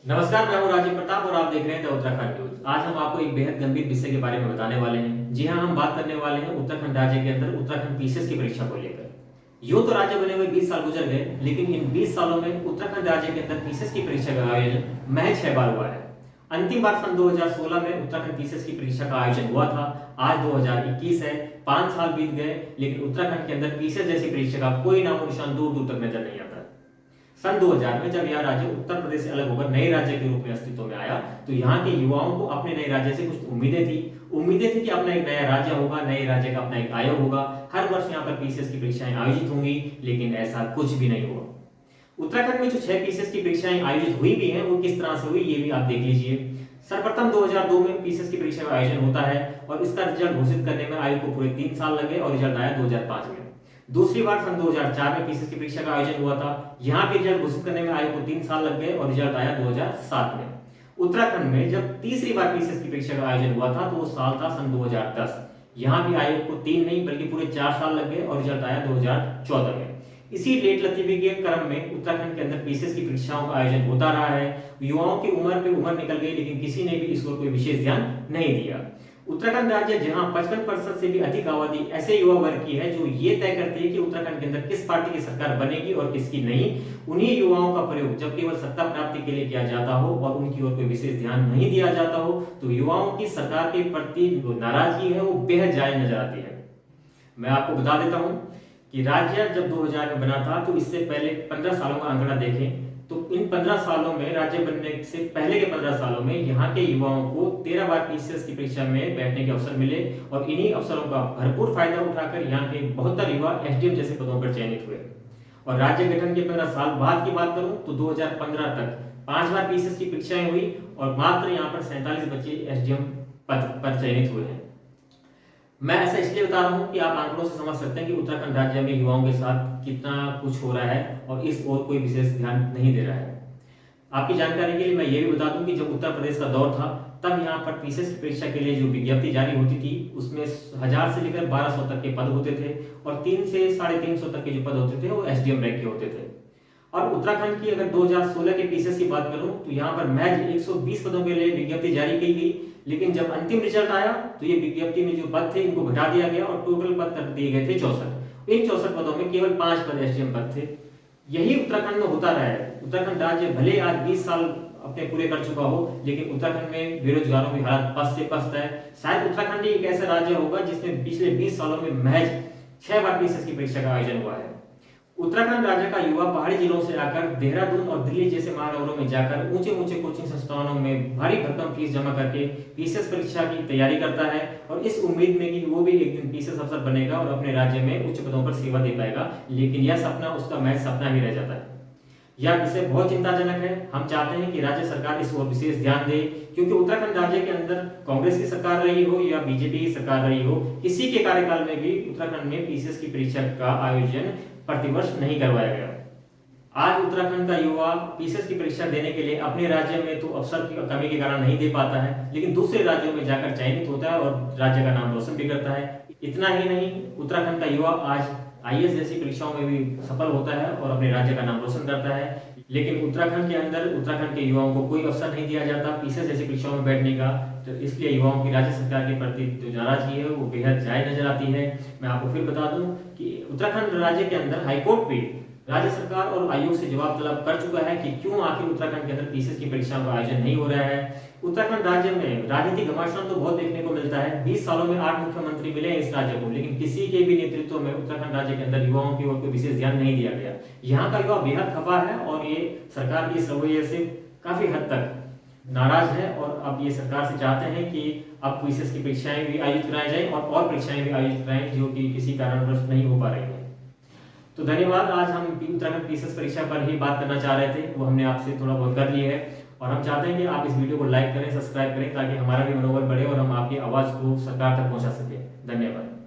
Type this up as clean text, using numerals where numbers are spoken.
नमस्कार, मैं हूं राजीव प्रताप और आप देख रहे हैं द उत्तराखंड न्यूज। आज हम आपको एक बेहद गंभीर विषय के बारे में बताने वाले हैं। जी हां, हम बात करने वाले हैं उत्तराखंड राज्य के अंदर उत्तराखंड पीसीएस की परीक्षा को लेकर। यूं तो राज्य बने हुए 20 साल गुजर गए, लेकिन इन 20 सालों में उत्तराखंड राज्य के अंदर पीसीएस की परीक्षा का आयोजन महज 6 बार हुआ है। अंतिम बार सन 2016 में उत्तराखंड पीसीएस की परीक्षा का आयोजन हुआ था। आज 2021 है, 5 साल बीत गए, लेकिन उत्तराखंड के अंदर पीसीएस जैसी परीक्षा का कोई नामो निशान दूर दूर तक नजर नहीं आता। सन 2000 में जब यह राज्य उत्तर प्रदेश से अलग होकर नए राज्य के रूप में अस्तित्व में आया, तो यहाँ के युवाओं को अपने नए राज्य से कुछ उम्मीदें थी कि अपना एक नया राज्य होगा, नए राज्य का अपना एक आयोग होगा, हर वर्ष यहाँ पर पीसीएस की परीक्षाएं आयोजित होंगी, लेकिन ऐसा कुछ भी नहीं हुआ। उत्तराखंड में जो 6 पीसीएस की परीक्षाएं आयोजित हुई भी हैं, वो किस तरह से हुई ये भी आप देख लीजिए। सर्वप्रथम 2002 में पीसीएस की परीक्षा का आयोजन होता है और इसका रिजल्ट घोषित करने में आयोग को पूरे 3 साल लगे और रिजल्ट आया 2005 में। दूसरी बार सन 2004 में पीसीएस की परीक्षा का आयोजन हुआ था। यहाँ पे रिजल्ट घोषित करने में आयोग को 3 साल लग गए और रिजल्ट आया 2007 में। उत्तराखंड में जब तीसरी बार पीसीएस की परीक्षा का आयोजन हुआ था, तो वो साल था सन 2010। यहाँ भी आयोग को 3 नहीं बल्कि पूरे 4 साल लग गए और रिजल्ट आया 2014 में। इसी लेट लतीफी के क्रम में उत्तराखंड के अंदर पीसीएस की परीक्षाओं का आयोजन होता रहा है। युवाओं की उम्र पे उम्र निकल गई, लेकिन किसी ने भी इस ओर कोई विशेष ध्यान नहीं दिया। उत्तराखंड राज्य जहां 55% से भी अधिक आबादी ऐसे युवा वर्ग की है जो ये तय करती है कि उत्तराखंड के अंदर किस पार्टी की सरकार बनेगी और किसकी नहीं, उन्हीं युवाओं का प्रयोग जब केवल सत्ता प्राप्ति के लिए किया जाता हो और उनकी ओर कोई विशेष ध्यान नहीं दिया जाता हो, तो युवाओं की सरकार के प्रति जो नाराजगी है वो बेहद जायज नजर आती है। मैं आपको बता देता हूं कि राज्य जब 2000 में बना था, तो इससे पहले 15 सालों का आंकड़ा देखें तो इन 15 सालों में राज्य बनने से पहले के 15 सालों में यहाँ के युवाओं को 13 बार पीसीएस की परीक्षा में बैठने के अवसर मिले और इन्हीं अवसरों का भरपूर फायदा उठाकर यहाँ के 72 युवा एसडीएम जैसे पदों पर चयनित हुए। और राज्य गठन के 15 साल बाद की बात करूं तो 2015 तक 5 बार पीसीएस की परीक्षाएं हुई और मात्र यहाँ पर 47 बच्चे एसडीएम पद पर चयनित हुए हैं। मैं ऐसा इसलिए बता रहा हूं कि आप आंकड़ों से समझ सकते हैं कि उत्तराखंड राज्य में युवाओं के साथ कितना कुछ हो रहा है और इस ओर कोई विशेष ध्यान नहीं दे रहा है। आपकी जानकारी के लिए मैं ये भी बता दूं कि जब उत्तर प्रदेश का दौर था, तब यहाँ पर पीसीएस की परीक्षा के लिए जो विज्ञप्ति जारी होती थी, उसमें 1000 से लेकर 1200 तक के पद होते थे और 3 से 350 तक के जो पद होते थे वो एसडीएम रैंक के होते थे। और उत्तराखंड की अगर 2016 के पीसीएस की बात करूं तो यहाँ पर महज 120 पदों के लिए विज्ञप्ति जारी की गई, लेकिन जब अंतिम रिजल्ट आया तो ये विज्ञप्ति में जो पद थे इनको घटा दिया गया और टोटल पद कर दिए गए थे 64। इन 64 पदों में केवल 5 पद एसडीएम पद थे। यही उत्तराखंड में होता रहा है। उत्तराखंड राज्य भले आज 20 साल अपने पूरे कर चुका हो, लेकिन उत्तराखंड में बेरोजगारों की हालत पस्त से पस्त है। शायद उत्तराखंड ही एक ऐसा राज्य होगा जिसमें पिछले 20 सालों में महज 6 बार पीसीएस की परीक्षा का आयोजन हुआ है। उत्तराखंड राज्य का युवा पहाड़ी जिलों से आकर देहरादून और दिल्ली जैसे महानगरों में जाकर ऊंचे ऊंचे कोचिंग संस्थानों में भारी भरकम फीस जमा करके पीसीएस परीक्षा की तैयारी करता है और इस उम्मीद में कि वो भी एक दिन पीसीएस अफसर बनेगा और अपने राज्य में उच्च पदों पर सेवा दे पाएगा, लेकिन यह सपना उसका महज सपना ही रह जाता है। यह विषय बहुत चिंताजनक है। हम चाहते हैं कि राज्य सरकार इस ओर विशेष ध्यान दे, क्योंकि उत्तराखंड राज्य के अंदर कांग्रेस की सरकार रही हो या बीजेपी की सरकार रही हो, किसी के कार्यकाल में भी उत्तराखंड में पीसीएस की परीक्षा का आयोजन प्रतिवर्ष नहीं करवाया गया। आज उत्तराखंड का युवा पीसीएस की परीक्षा देने के लिए अपने राज्य में तो अवसर की कमी के कारण नहीं दे पाता है, लेकिन दूसरे राज्यों में जाकर चयनित होता है और राज्य का नाम रोशन भी करता है। इतना ही नहीं, उत्तराखंड का युवा आज आईएएस जैसी परीक्षाओं में भी सफल होता है और अपने राज्य का नाम रोशन करता है। लेकिन उत्तराखंड के अंदर उत्तराखंड के युवाओं को कोई अवसर नहीं दिया जाता पीसीएस जैसी परीक्षाओं में बैठने का, तो इसलिए युवाओं की राज्य सरकार के प्रति जो नाराजगी है वो बेहद जायज नजर आती है। मैं आपको फिर बता दूं कि उत्तराखंड राज्य के अंदर हाईकोर्ट भी राज्य सरकार और आयोग से जवाब तलब कर चुका है कि क्यों आखिर उत्तराखंड के अंदर पीसीएस की परीक्षाओं का आयोजन नहीं हो रहा है। उत्तराखंड राज्य में राजनीतिक घमासान तो बहुत देखने को मिलता है। 20 सालों में 8 मुख्यमंत्री मिले इस राज्य को, लेकिन किसी के भी नेतृत्व में उत्तराखंड राज्य के अंदर युवाओं की ओर कोई विशेष ध्यान नहीं दिया गया। यहाँ का युवा बेहद खफा है और ये सरकार की इस रवैये से काफी हद तक नाराज है और अब ये सरकार से चाहते हैं कि अब पीसीएस की परीक्षाएं भी आयोजित कराई जाए और परीक्षाएं भी आयोजित कराएं जो कि किसी कारणवश नहीं हो पा रही है। तो धन्यवाद। आज हम उत्तराखंड पीसीएस परीक्षा पर ही बात करना चाह रहे थे, वो हमने आपसे थोड़ा बहुत कर लिया है और हम चाहते हैं कि आप इस वीडियो को लाइक करें, सब्सक्राइब करें, ताकि हमारा भी मनोबल बढ़े और हम आपकी आवाज को सरकार तक पहुंचा सके। धन्यवाद।